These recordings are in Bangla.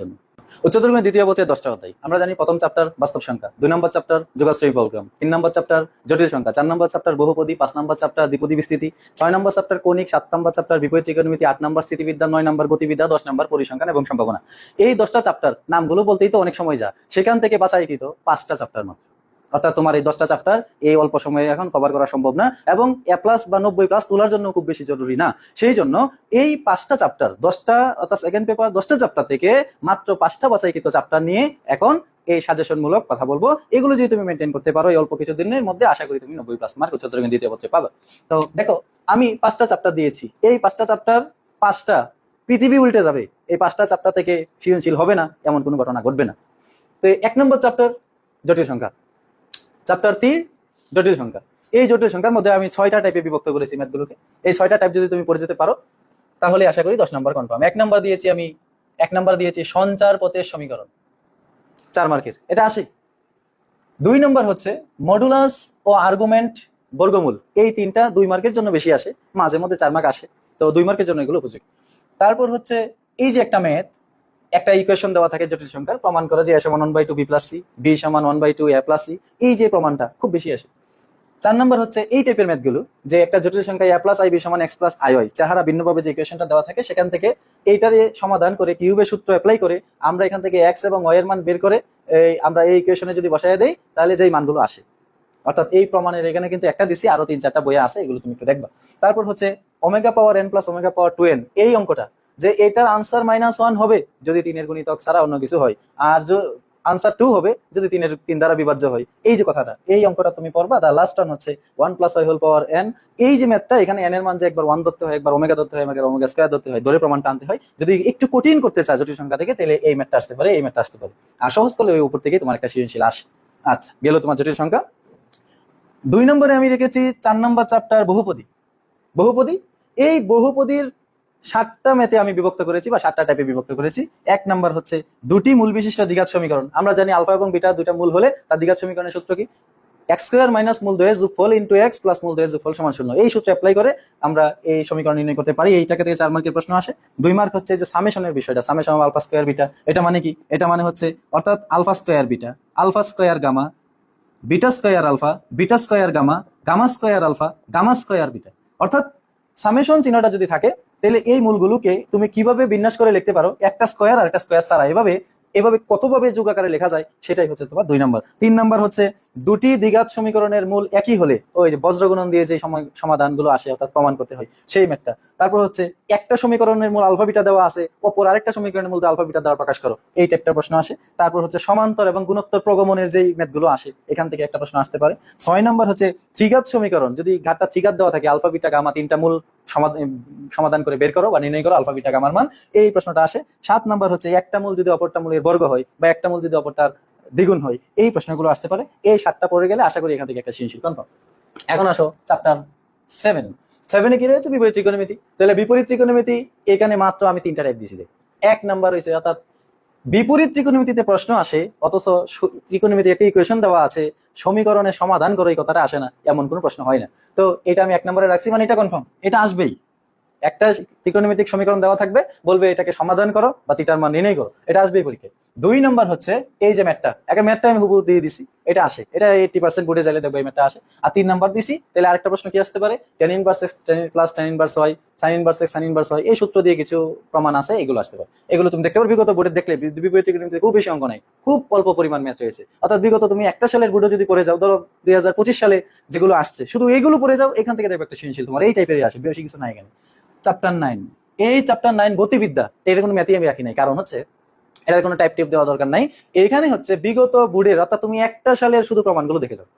জন্য। উচ্চতর গণিত দ্বিতীয় পত্রের 10টা অধ্যায়। আমরা জানি প্রথম চ্যাপ্টার বাস্তব সংখ্যা, 2 নম্বর চ্যাপ্টার যোগাশ্রয়ী প্রোগ্রাম, 3 নম্বর চ্যাপ্টার জটিল সংখ্যা, 4 নম্বর চ্যাপ্টার বহুপদী, 5 নম্বর চ্যাপ্টার দ্বিপদী বিস্তৃতি, 6 নম্বর চ্যাপ্টার কৌণিক, 7 নম্বর চ্যাপ্টার বিপরীত ত্রিকোণমিতি, 8 নম্বর স্থিতিবিদ্যা, 9 নম্বর গতিবিদ্যা, 10 নম্বর পরিসংখ্যান এবং সম্ভাবনা। এই 10টা চ্যাপ্টার নামগুলো বলতেই তো অনেক সময় যায়, সেখান থেকে বাছাইকৃত 5টা চ্যাপ্টার মাত্র। অর্থাৎ তোমার এই 10টা চ্যাপ্টার এই অল্প সময়ে এখন কভার করা সম্ভব না, এবং A+ বা 90+ তোলার জন্য খুব বেশি জরুরি না। সেই জন্য এই 5টা চ্যাপ্টার, 10টা অর্থাৎ সেকেন্ড পেপার 10টা চ্যাপ্টার থেকে মাত্র 5টা বাছাইকৃত চ্যাপ্টার নিয়ে এখন এই সাজেশনমূলক কথা বলবো। এগুলো যদি তুমি মেনটেন করতে পারো এই অল্প কিছুদিনের মধ্যে, আশা করি তুমি 90+ মার্ক উচ্চতর গণিত দ্বিতীয় পত্রে পাবে। তো দেখো, আমি 5টা চ্যাপ্টার দিয়েছি, এই 5টা চ্যাপ্টার 5টা পৃথিবী উল্টে যাবে, এই 5টা চ্যাপ্টার থেকে সৃজনশীল হবে না এমন কোনো ঘটনা ঘটবে না। তো 1 নম্বর চ্যাপ্টার জটিল সংখ্যা, চ্যাপ্টার 3 জটিল সংখ্যা। এই জটিল সংখ্যার মধ্যে আমি 6টা টাইপে বিভক্ত করেছি ম্যাথগুলোকে। এই 6টা টাইপ যদি তুমি পড়ে যেতে পারো তাহলে আশা করি 10 নম্বর কনফার্ম। 1 নম্বর দিয়েছি সঞ্চার পথের সমীকরণ, 4 মার্কের, এটা আসে। 2 নম্বর হচ্ছে মডুলাস ও আর্গুমেন্ট বর্গমূল, এই 3টা 2 মার্কের জন্য বেশি আসে, মাঝে মধ্যে 4 মার্ক আসে, তো 2 মার্কের জন্য এগুলো উপযোগী। তারপর হচ্ছে এই যে একটা ম্যাথ, একটা ইকুয়েশন দেওয়া থাকে জটিল সংখ্যার, প্রমাণ করা যে a = 1/2 b + c, b = 1/2 a + c, এই যে প্রমাণটা খুব বেশি আসে। 4 নম্বর হচ্ছে এই টাইপের ম্যাথগুলো, যে একটা জটিল সংখ্যা a + ib = x + iy, চেহারা ভিন্নভাবে যে ইকুয়েশনটা দেওয়া থাকে সেখান থেকে এইটারে সমাধান করে কিউবের সূত্র অ্যাপ্লাই করে আমরা এখান থেকে x এবং y এর মান বের করে আমরা এই ইকুয়েশনে যদি বসায় দেই তাহলে যেই মানগুলো আসে। অর্থাৎ এই প্রমাণের এখানে কিন্তু একটা দিছি, আরো 3-4টা বই আছে, এগুলো তুমি একটু দেখবা। তারপর হচ্ছে ওমেগা পাওয়ার n + ওমেগা পাওয়ার 2n, এই অঙ্কটা যে এটার আনসার -1 হবে যদি 3 এর গুণিতক ছাড়া অন্য কিছু হয়, আর আনসার 2 হবে যদি 3 দ্বারা বিভাজ্য হয়। এই যে কথাটা, এই অঙ্কটা তুমি পড়বা। দা লাস্ট ওয়ান হচ্ছে 1 + y^n। এই যে ম্যাথটা, এখানে n এর মান যে একবার 1 ধরতে হয়, একবার ওমেগা ধরতে হয়, একবার ওমেগা স্কয়ার ধরতে হয়, ধরে প্রমাণটা আনতে হয়। যদি একটু কঠিন করতে চায় জটিল সংখ্যা থেকে, তাহলে এই ম্যাথটা আসতে পারে, এই ম্যাথটা আসতে পারে। আর সহজ করলে ওই উপর থেকে তোমার একটা সৃজনশীল আসে। আচ্ছা, গেল তোমার জটিল সংখ্যা। 2 নম্বরে আমি রেখেছি 4 নম্বর চ্যাপ্টার বহুপদী। এই বহুপদীর 7টা ম্যাথে আমি বিভক্ত করেছি বা 7টা টাইপে বিভক্ত করেছি। 1 নম্বর হচ্ছে দুটি মূল বিশিষ্ট দ্বিঘাত সমীকরণ। আমরা জানি আলফা এবং বিটা দুইটা মূল হলে তার দ্বিঘাত সমীকরণের সূত্র কি? x² - মূল 2 যোগফল * x + মূল 2 যোগফল = 0। এই সূত্র অ্যাপ্লাই করে আমরা এই সমীকরণ নির্ণয় করতে পারি। এইটাকে থেকে 4 মার্কের প্রশ্ন আসে। 2 মার্ক হচ্ছে যে সামেশনের বিষয়টা, summation of alpha square beta, এটা মানে কি? এটা মানে হচ্ছে অর্থাৎ alpha square beta, alpha square gamma, beta square alpha, beta square gamma, gamma square alpha, gamma square beta. অর্থাৎ সামেশন চিহ্নটা যদি থাকে তাহলে এই মূলগুলোকে তুমি কিভাবে বিন্যাস করে লিখতে পারো, একটা স্কয়ার আর একটা স্কয়ার ছাড়া, এভাবে কতভাবে যোগ আকারে লেখা যায়, সেটাই হচ্ছে তোমার 2 নম্বর। 3 নম্বর হচ্ছে দুটি দ্বিঘাত সমীকরণের মূল একই হলে ওই যে বজ্রগুণন দিয়ে যে সমাধানগুলো আসে, অর্থাৎ প্রমাণ করতে হয়, সেই ম্যাথটা। তারপর হচ্ছে একটা সমীকরণের মূল আলফা বিটা দেওয়া আছে, অপর আরেকটা সমীকরণের মূল আলফা বিটা দ্বারা প্রকাশ করো, এই টাইপটা প্রশ্ন আসে। তারপর হচ্ছে সমান্তর এবং গুণোত্তর প্রগমনের যেই ম্যাথগুলো আসে, এখান থেকে একটা প্রশ্ন আসতে পারে। 6 নম্বর হচ্ছে ত্রিঘাত সমীকরণ, যদি ঘাতটা ত্রিঘাত দেওয়া থাকে, আলফা বিটা গামা 3টা মূল সমাধান করে বের করো বা নির্ণয় করো আলফা বিটা গামার মান, এই প্রশ্নটা আসে। 7 নম্বর হচ্ছে একটা মূল যদি অপরটা মূলের বর্গ হয় বা একটা মূল যদি অপরটার দ্বিগুণ হয়, এই প্রশ্নগুলো আসতে পারে। এই 7টা পড়ে গেলে আশা করি এখান থেকে একটা সৃজনশীল কনফার্ম। এখন আসো চ্যাপ্টার 7 কি রয়েছে? বিপরীত ত্রিকোণমিতি। তাহলে বিপরীত ত্রিকোণমিতি এখানে মাত্র আমি 3টা টাইপ দিয়েছি। 1 নম্বর হয়েছে, অর্থাৎ বিপরীত ত্রিকোণমিতিতে প্রশ্ন আসে অথচ ত্রিকোণমিতি একটা ইকুয়েশন দেওয়া আছে, সমীকরণের সমাধান করে এই কথাটা আসে না, এমন কোনো প্রশ্ন হয় না। তো এটা আমি 1 নম্বরে রাখছি, মানে এটা কনফার্ম, এটা আসবেই। একটা ত্রিকোণমিতিক সমীকরণ দেওয়া থাকবে, বলবে এটাকে সমাধান করো বা থিটার মান নির্ণয় করো, এটা আসবেই পরীক্ষায়। 2 নম্বর হচ্ছে এই যে ম্যাথটা, ম্যাথটা আমি হুবহু দিয়ে দিছি, এটা আসে, এটা 80% বোর্ডে যাইলে দেখবো এই ম্যাথটা আসে। আর 3 নম্বর দিছি, তাহলে আরেকটা প্রশ্ন কি আসতে পারে? tan inverse x plus tan inverse y, sin inverse x sin inverse y, এই সূত্র দিয়ে কিছু প্রমাণ আছে, এগুলো আসতে পারে। এগুলো তুমি দেখতে পারো বিগত বোর্ডে দেখলে, বিপরীত ত্রিকোণমিতিতে খুব বেশি অঙ্ক নাই, খুব অল্প পরিমাণ ম্যাথ রয়েছে। অর্থাৎ বিগত তুমি একটা সালের বোর্ডে যদি পড়ে যাও, ধরো 2025 সালে যেগুলো আসছে, শুধু এইগুলো পড়ে যাও, এখান থেকে দেখবে একটা সৃজনশীল তোমার এই টাইপেরই আসে, বেশি কিছু নাই এখানে। চ্যাপ্টার 9, এই চ্যাপ্টার 9 গতিবিদ্যা, এর কোনো ম্যাথই আমি রাখি নাই, কারণ হচ্ছে এটার কোনো টাইপ টিপ দেওয়া দরকার নাই। এখানে হচ্ছে বিগত বোর্ডের, অর্থাৎ তুমি একটা সালের শুধু প্রমাণগুলো দেখে যাও,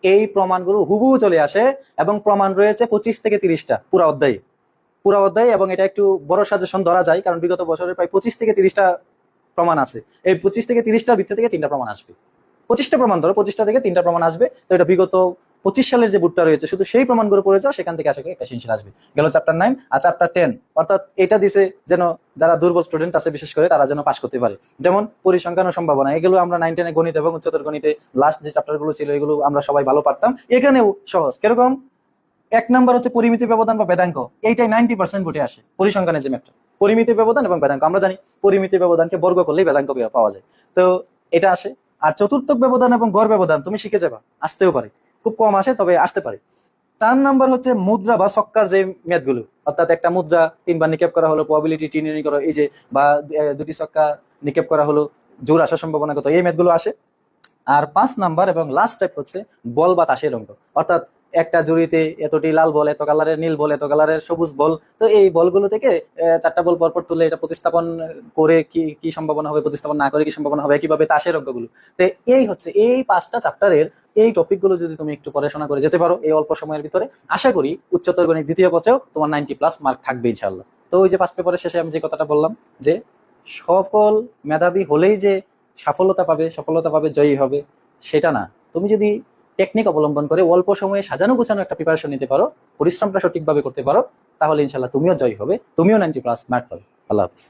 এই প্রমাণগুলো হুবহু চলে আসে, এবং প্রমাণ রয়েছে 25 থেকে 30টা পুরা অধ্যায়, এবং এটা একটু বড় সাজেশন ধরা যায়, কারণ বিগত বছরের প্রায় 25 থেকে 30টা প্রমাণ আছে। এই 25 থেকে 30টার ভিতর থেকে 3টা প্রমাণ আসবে। 25টা প্রমাণ ধরো, 25টা থেকে 3টা প্রমাণ আসবে। তো এটা বিগত 25 সালের যে বুটটা রয়েছে, শুধু সেই প্রমাণগুলো পড়ে যাও, সেখান থেকে আশা করি একটা সৃজনশীল আসবে। গেল চ্যাপ্টার 9। আর চ্যাপ্টার 10, অর্থাৎ এটা দিছে যেন যারা দুর্বল স্টুডেন্ট আছে বিশেষ করে, তারা যেন পাস করতে পারে, যেমন পরিসংখ্যান ও সম্ভাবনা। এগুলো আমরা 9, 10 গণিত এবং উচ্চতর গণিতে লাস্ট যে চ্যাপ্টারগুলো ছিল, এগুলো আমরা সবাই ভালো পারতাম। এখানেও সহজ। কিরকম? 1 নম্বর হচ্ছে পরিমিতি ব্যবধান বা বেদাঙ্ক, এইটাই 90% বুটে আসে, পরিসংখ্যানের যে ম্যাথটা। পরিমিতি ব্যবধান এবং বেদাঙ্ক। আমরা জানি পরিমিতি ব্যবধানকে বর্গ করলেই বেদাঙ্ক পাওয়া যায়, তো এটা আসে। আর চতুর্থক ব্যবধান এবং গড় ব্যবধান তুমি শিখে যাবা, আসতেও পারে, খুব কম আসে তবে আসতে পারে। 4 নাম্বার হচ্ছে মুদ্রা বা ছক্কার যে মেয়াদগুলো, অর্থাৎ একটা মুদ্রা 3 বার নিক্ষেপ করা হলো, প্রবাবিলিটি টি নির্ণয় করো, এই যে বা 2টি ছক্কা নিক্ষেপ করা হলো, জোর আসার সম্ভাবনা কত, এই মেয়াদগুলো আসে। আর 5 নাম্বার এবং লাস্ট টাইপ হচ্ছে বল বা তাসের অঙ্ক, অর্থাৎ একটা জুড়িতে এতটি লাল বল, এত কালারের নীল বল, এত কালারের সবুজ বল, তো এই বলগুলো থেকে 4টা বল পরপর তুলে এটা প্রতিস্থাপন করে কি কি সম্ভাবনা হবে, প্রতিস্থাপন না করে কি সম্ভাবনা হবে, কিভাবে তাসের অঙ্কগুলো। তো এই হচ্ছে এই 5টা চ্যাপ্টারের এই টপিকগুলো যদি তুমি একটু পড়াশোনা করে যেতে পারো এই অল্প সময়ের ভিতরে, আশা করি উচ্চতর গণিত দ্বিতীয় পত্রেও তোমার 90+ মার্ক থাকবে ইনশাল্লাহ। তো ওই যে ফার্স্ট পেপারের শেষে আমি যে কথাটা বললাম যে সকল মেধাবী হলেই যে সফলতা পাবে, জয়ী হবে, সেটা না। তুমি যদি টেকনিক অবলম্বন করে অল্প সময়ে সাজানো গোছানো একটা প্রিপারেশন নিতে পারো, পরিশ্রমটা সঠিকভাবে করতে পারো, তাহলে ইনশাল্লাহ তুমিও জয়ী হবে, তুমিও 90+ মার্ক পাবে। আল্লাহ হাফিজ।